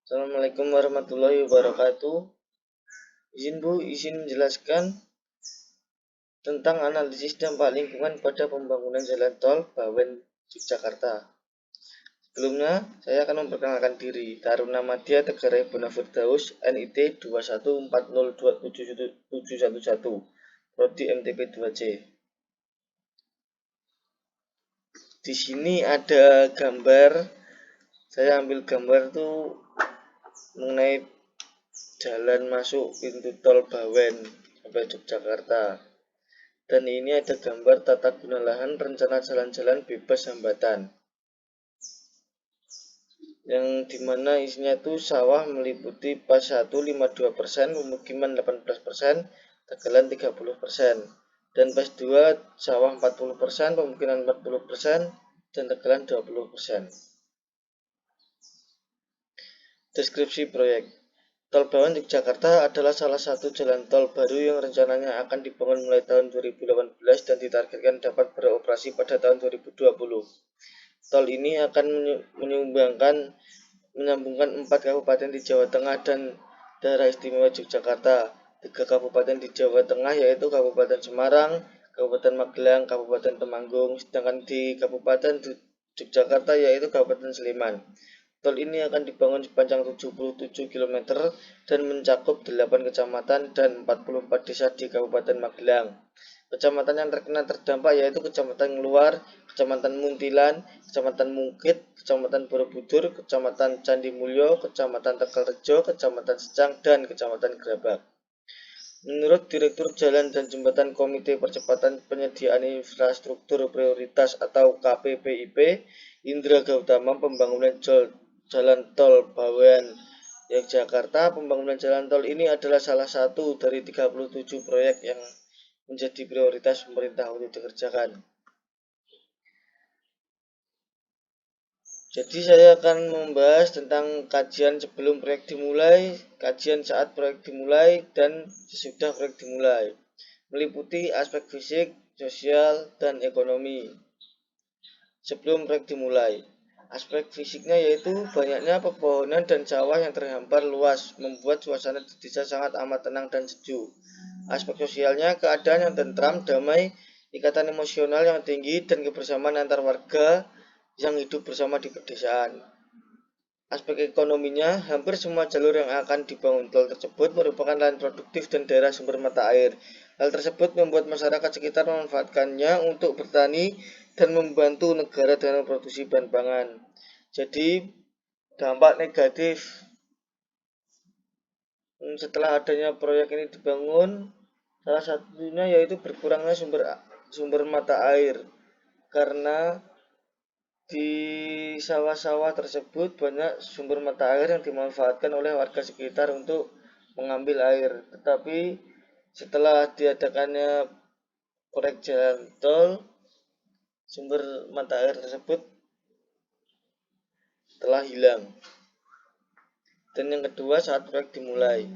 Assalamualaikum warahmatullahi wabarakatuh. izin menjelaskan tentang analisis dampak lingkungan pada pembangunan jalan tol Bawen Yogyakarta. Sebelumnya, saya akan memperkenalkan diri. Taruna Madya Tegarai Bonafirdaus, NIT 214027711, Prodi MTP 2C. Di sini ada gambar. Saya ambil gambar tuh mengenai jalan masuk pintu tol Bawen sampai Yogyakarta. Dan ini ada gambar tata guna lahan rencana jalan-jalan bebas hambatan, yang dimana isinya itu sawah meliputi PAS 1 52%, pemukiman 18%, tegalan 30%, dan PAS 2 sawah 40%, pemukiman 40%, dan tegalan 20%. Deskripsi proyek. Tol Bawen Yogyakarta adalah salah satu jalan tol baru yang rencananya akan dibangun mulai tahun 2018 dan ditargetkan dapat beroperasi pada tahun 2020. Tol ini akan menyambungkan 4 kabupaten di Jawa Tengah dan Daerah Istimewa Yogyakarta. 3 kabupaten di Jawa Tengah yaitu Kabupaten Semarang, Kabupaten Magelang, Kabupaten Temanggung, sedangkan di Kabupaten Yogyakarta yaitu Kabupaten Sleman. Tol ini akan dibangun sepanjang 77 km dan mencakup 8 kecamatan dan 44 desa di Kabupaten Magelang. Kecamatan yang terkena terdampak yaitu Kecamatan Luar, Kecamatan Muntilan, Kecamatan Mungkit, Kecamatan Borobudur, Kecamatan Candi Mulyo, Kecamatan Tegalrejo, Kecamatan Secang, dan Kecamatan Gerabak. Menurut Direktur Jalan dan Jembatan Komite Percepatan Penyediaan Infrastruktur Prioritas atau KPPIP, Indra Gautama, pembangunan Jalan Tol Bawen Yogyakarta, pembangunan jalan tol ini adalah salah satu dari 37 proyek yang menjadi prioritas pemerintah untuk dikerjakan. Jadi saya akan membahas tentang kajian sebelum proyek dimulai, kajian saat proyek dimulai, dan sesudah proyek dimulai. Meliputi aspek fisik, sosial, dan ekonomi. Sebelum proyek dimulai, aspek fisiknya yaitu banyaknya pepohonan dan sawah yang terhampar luas, membuat suasana di desa sangat amat tenang dan sejuk. Aspek sosialnya keadaan yang tentram, damai, ikatan emosional yang tinggi, dan kebersamaan antar warga yang hidup bersama di pedesaan. Aspek ekonominya, hampir semua jalur yang akan dibangun tol tersebut merupakan lahan produktif dan daerah sumber mata air. Hal tersebut membuat masyarakat sekitar memanfaatkannya untuk bertani dan membantu negara dalam produksi bahan pangan. Jadi, dampak negatif setelah adanya proyek ini dibangun, salah satunya yaitu berkurangnya sumber mata air, karena di sawah-sawah tersebut banyak sumber mata air yang dimanfaatkan oleh warga sekitar untuk mengambil air. Tetapi setelah diadakannya proyek jalan tol, sumber mata air tersebut telah hilang. Dan yang kedua, saat proyek dimulai,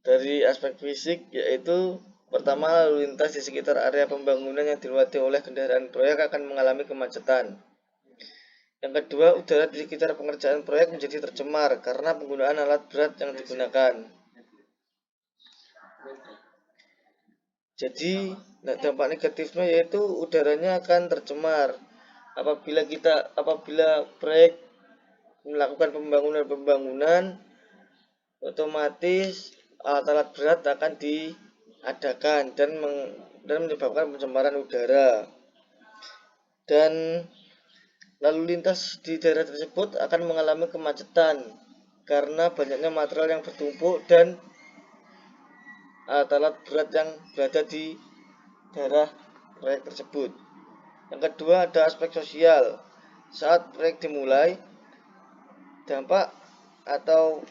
dari aspek fisik yaitu pertama, lalu lintas di sekitar area pembangunan yang dilewati oleh kendaraan proyek akan mengalami kemacetan. Yang kedua, udara di sekitar pengerjaan proyek menjadi tercemar karena penggunaan alat berat yang digunakan. Jadi, dampak negatifnya yaitu udaranya akan tercemar. Apabila proyek melakukan pembangunan, otomatis alat-alat berat akan diadakan dan menyebabkan pencemaran udara. Dan lalu lintas di daerah tersebut akan mengalami kemacetan karena banyaknya material yang bertumpuk dan alat-alat berat yang berada di daerah proyek tersebut. Yang kedua, ada aspek sosial. Saat proyek dimulai, dampak atau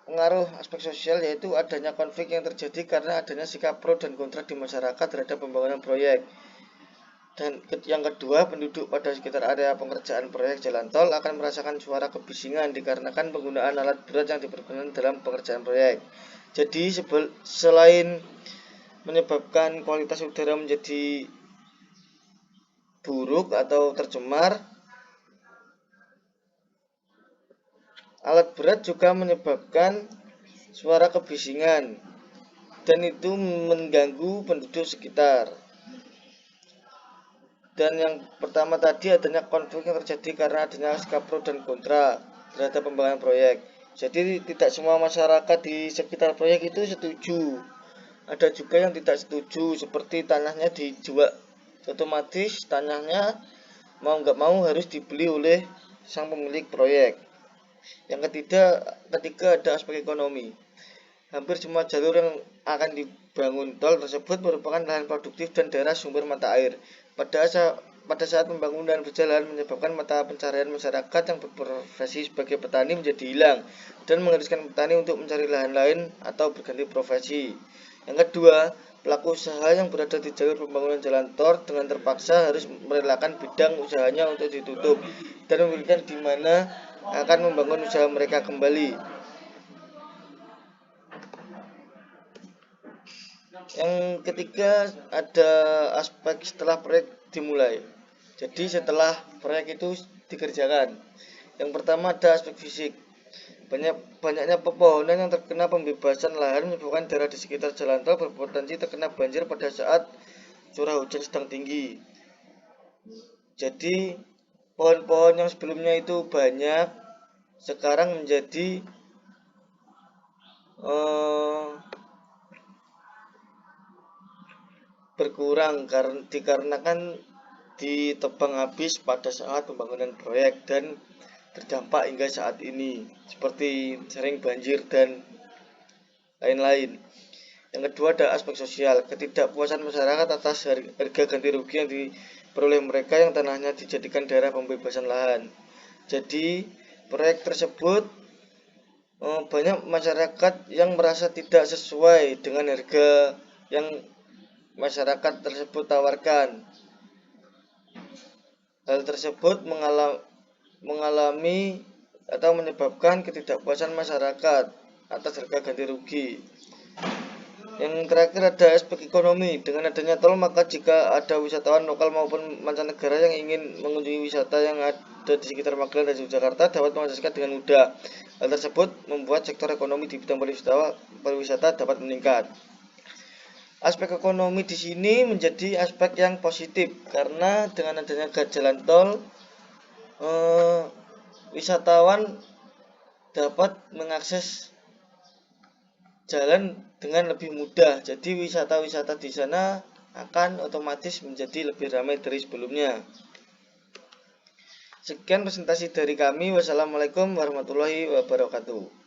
pengaruh aspek sosial yaitu adanya konflik yang terjadi karena adanya sikap pro dan kontra di masyarakat terhadap pembangunan proyek. Dan yang kedua, penduduk pada sekitar area pengerjaan proyek jalan tol akan merasakan suara kebisingan dikarenakan penggunaan alat berat yang dipergunakan dalam pengerjaan proyek. Jadi selain menyebabkan kualitas udara menjadi buruk atau tercemar, Alat berat juga menyebabkan suara kebisingan dan itu mengganggu penduduk sekitar. Dan yang pertama tadi adanya konflik yang terjadi karena adanya sikap pro dan kontra terhadap pembangunan proyek. Jadi tidak semua masyarakat di sekitar proyek itu setuju. Ada juga yang tidak setuju, seperti tanahnya dijual, otomatis tanahnya mau nggak mau harus dibeli oleh sang pemilik proyek. Yang ketiga ada aspek ekonomi. Hampir semua jalur yang akan dibangun tol tersebut merupakan lahan produktif dan daerah sumber mata air. Pada saat pembangunan berjalan menyebabkan mata pencarian masyarakat yang berprofesi sebagai petani menjadi hilang dan mengharuskan petani untuk mencari lahan lain atau berganti profesi. Yang kedua, pelaku usaha yang berada di jalur pembangunan jalan tol dengan terpaksa harus merelakan bidang usahanya untuk ditutup dan memilihkan di mana akan membangun usaha mereka kembali. Yang ketiga ada aspek setelah proyek dimulai. Jadi setelah proyek itu dikerjakan. Yang pertama ada aspek fisik. Banyaknya pepohonan yang terkena pembebasan lahan menyebabkan daerah di sekitar jalan tol berpotensi terkena banjir pada saat curah hujan sedang tinggi. Jadi pohon-pohon yang sebelumnya itu banyak sekarang menjadi berkurang dikarenakan ditebang habis pada saat pembangunan proyek dan terdampak hingga saat ini seperti sering banjir dan lain-lain. Yang kedua ada aspek sosial, ketidakpuasan masyarakat atas harga ganti rugi yang diperoleh mereka yang tanahnya dijadikan daerah pembebasan lahan. Jadi proyek tersebut banyak masyarakat yang merasa tidak sesuai dengan harga yang masyarakat tersebut tawarkan. Hal tersebut mengalami atau menyebabkan ketidakpuasan masyarakat atas harga ganti rugi. Yang terakhir ada aspek ekonomi. Dengan adanya tol, maka jika ada wisatawan lokal maupun mancanegara yang ingin mengunjungi wisata yang ada di sekitar Magelang dan Yogyakarta dapat mengaksesnya dengan mudah. Hal tersebut membuat sektor ekonomi di bidang pariwisata dapat meningkat. Aspek ekonomi di sini menjadi aspek yang positif karena dengan adanya jalan tol, wisatawan dapat mengakses jalan dengan lebih mudah. Jadi wisata-wisata di sana akan otomatis menjadi lebih ramai dari sebelumnya. Sekian presentasi dari kami. Wassalamualaikum warahmatullahi wabarakatuh.